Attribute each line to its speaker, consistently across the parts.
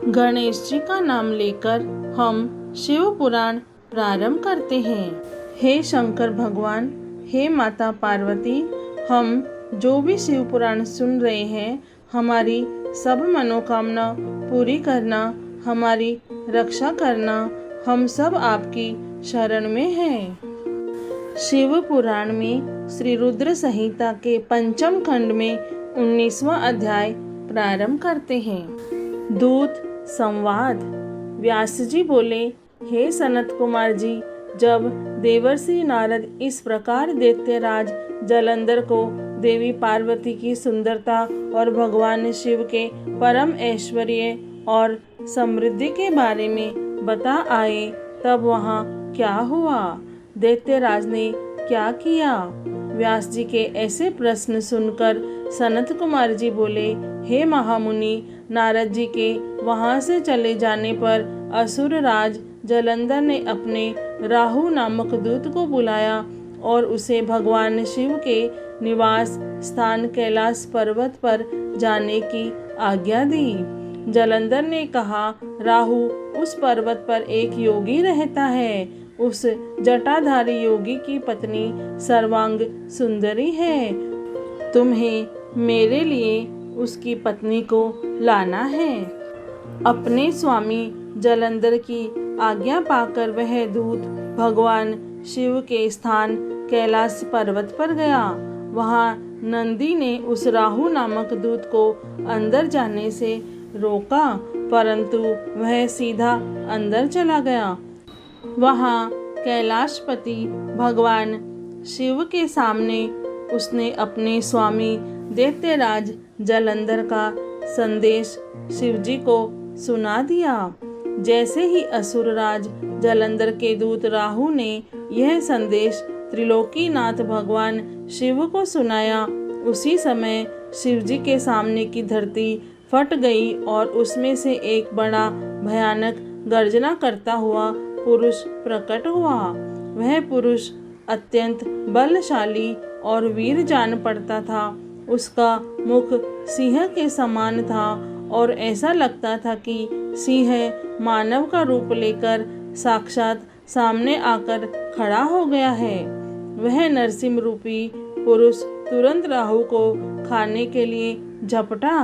Speaker 1: गणेश जी का नाम लेकर हम शिव पुराण प्रारंभ करते हैं। हे शंकर भगवान, हे माता पार्वती, हम जो भी शिव पुराण सुन रहे हैं, हमारी सब मनोकामना पूरी करना, हमारी रक्षा करना, हम सब आपकी शरण में हैं। शिव पुराण में श्री रुद्र संहिता के पंचम खंड में 19वां अध्याय प्रारंभ करते हैं। दूत संवाद। व्यास जी बोले, हे सनत कुमार जी, जब देवर्षि नारद इस प्रकार दैत्यराज जलंधर को देवी पार्वती की सुंदरता और भगवान शिव के परम ऐश्वर्य और समृद्धि के बारे में बता आए, तब वहाँ क्या हुआ? दैत्यराज ने क्या किया? व्यास जी के ऐसे प्रश्न सुनकर सनत कुमार जी बोले, हे महामुनि, नारद जी के वहाँ से चले जाने पर असुर राज जलंधर ने अपने राहु नामक दूत को बुलाया और उसे भगवान शिव के निवास स्थान कैलाश पर्वत पर जाने की आज्ञा दी। जलंधर ने कहा, राहु उस पर्वत पर एक योगी रहता है। उस जटाधारी योगी की पत्नी सर्वांग सुंदरी है। तुम्हें मेरे लिए उसकी पत्नी को लाना है। अपने स्वामी जलंधर की आज्ञा पाकर वह दूत भगवान शिव के स्थान कैलाश पर्वत पर गया। वहाँ नंदी ने उस राहु नामक दूत को अंदर जाने से रोका, परंतु वह सीधा अंदर चला गया। वहाँ कैलाशपति भगवान शिव के सामने उसने अपने स्वामी दैत्यराज जलंधर का संदेश शिवजी को सुना दिया। जैसे ही असुरराज जलंधर के दूत राहु ने यह संदेश त्रिलोकीनाथ भगवान शिव को सुनाया, उसी समय शिवजी के सामने की धरती फट गई और उसमें से एक बड़ा भयानक गर्जना करता हुआ पुरुष प्रकट हुआ। वह पुरुष अत्यंत बलशाली और वीर जान पड़ता था। उसका मुख सिंह के समान था और ऐसा लगता था कि सिंह मानव का रूप लेकर साक्षात सामने आकर खड़ा हो गया है। वह नरसिंह रूपी पुरुष तुरंत राहु को खाने के लिए झपटा।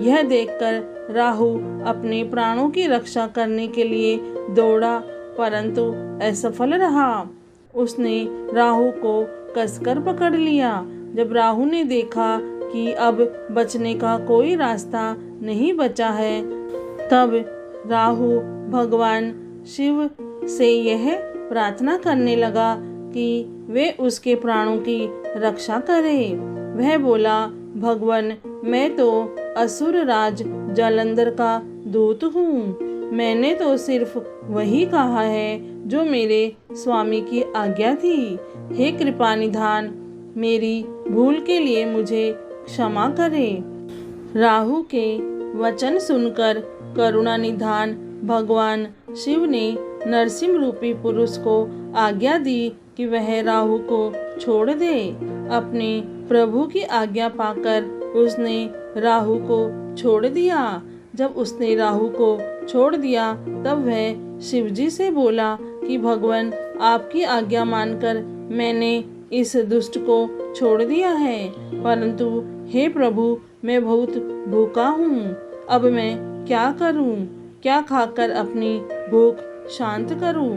Speaker 1: यह देखकर राहु अपने प्राणों की रक्षा करने के लिए दौड़ा, परंतु असफल रहा। उसने राहु को कसकर पकड़ लिया। जब राहु ने देखा कि अब बचने का कोई रास्ता नहीं बचा है, तब राहु भगवान शिव से यह प्रार्थना करने लगा कि वे उसके प्राणों की रक्षा करें। वह बोला, भगवान, मैं तो असुर राज जलंधर का दूत हूँ। मैंने तो सिर्फ वही कहा है जो मेरे स्वामी की आज्ञा थी। हे कृपा निधान, मेरी भूल के लिए मुझे क्षमा करें। राहु के वचन सुनकर करुणा निधान भगवान शिव ने नरसिंह रूपी पुरुष को आज्ञा दी कि वह राहु को छोड़ दे। अपने प्रभु की आज्ञा पाकर उसने राहु को छोड़ दिया। जब उसने राहु को छोड़ दिया, तब वह शिवजी से बोला कि भगवान, आपकी आज्ञा मानकर मैंने इस दुष्ट को छोड़ दिया है, परंतु हे प्रभु, मैं बहुत भूखा हूँ। अब मैं क्या करूँ? क्या खाकर अपनी भूख शांत करूँ?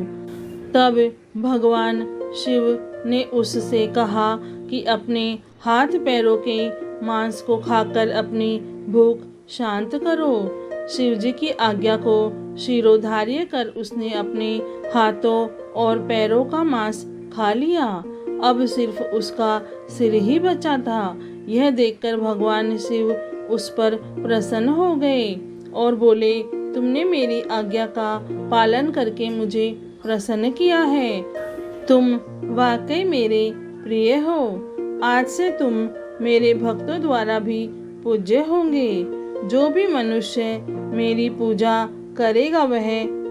Speaker 1: तब भगवान शिव ने उससे कहा कि अपने हाथ पैरों के मांस को खाकर अपनी भूख शांत करो। शिवजी की आज्ञा को शिरोधार्य कर उसने अपने हाथों और पैरों का मांस खा लिया। अब सिर्फ उसका सिर ही बचा था। यह देखकर भगवान शिव उस पर प्रसन्न हो गए और बोले, तुमने मेरी आज्ञा का पालन करके मुझे प्रसन्न किया है। तुम वाकई मेरे प्रिय हो। आज से तुम मेरे भक्तों द्वारा भी पूज्य होंगे। जो भी मनुष्य मेरी पूजा करेगा वह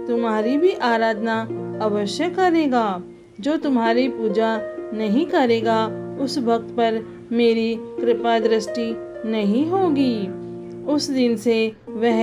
Speaker 1: तुम्हारी भी आराधना अवश्य करेगा। जो तुम्हारी पूजा नहीं करेगा उस भक्त पर मेरी कृपा दृष्टि नहीं होगी। उस दिन से वह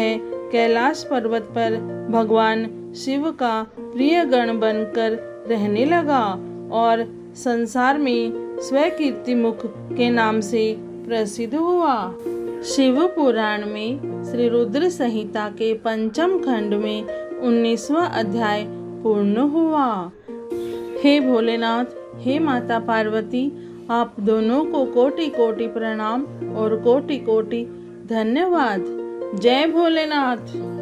Speaker 1: कैलाश पर्वत पर भगवान शिव का प्रिय गण बनकर रहने लगा और संसार में स्वकीर्ति मुख के नाम से प्रसिद्ध हुआ। शिव पुराण में श्री रुद्र संहिता के पंचम खंड में 19वां अध्याय पूर्ण हुआ। हे भोलेनाथ, हे माता पार्वती, आप दोनों को कोटि कोटि प्रणाम और कोटि कोटि धन्यवाद। जय भोलेनाथ।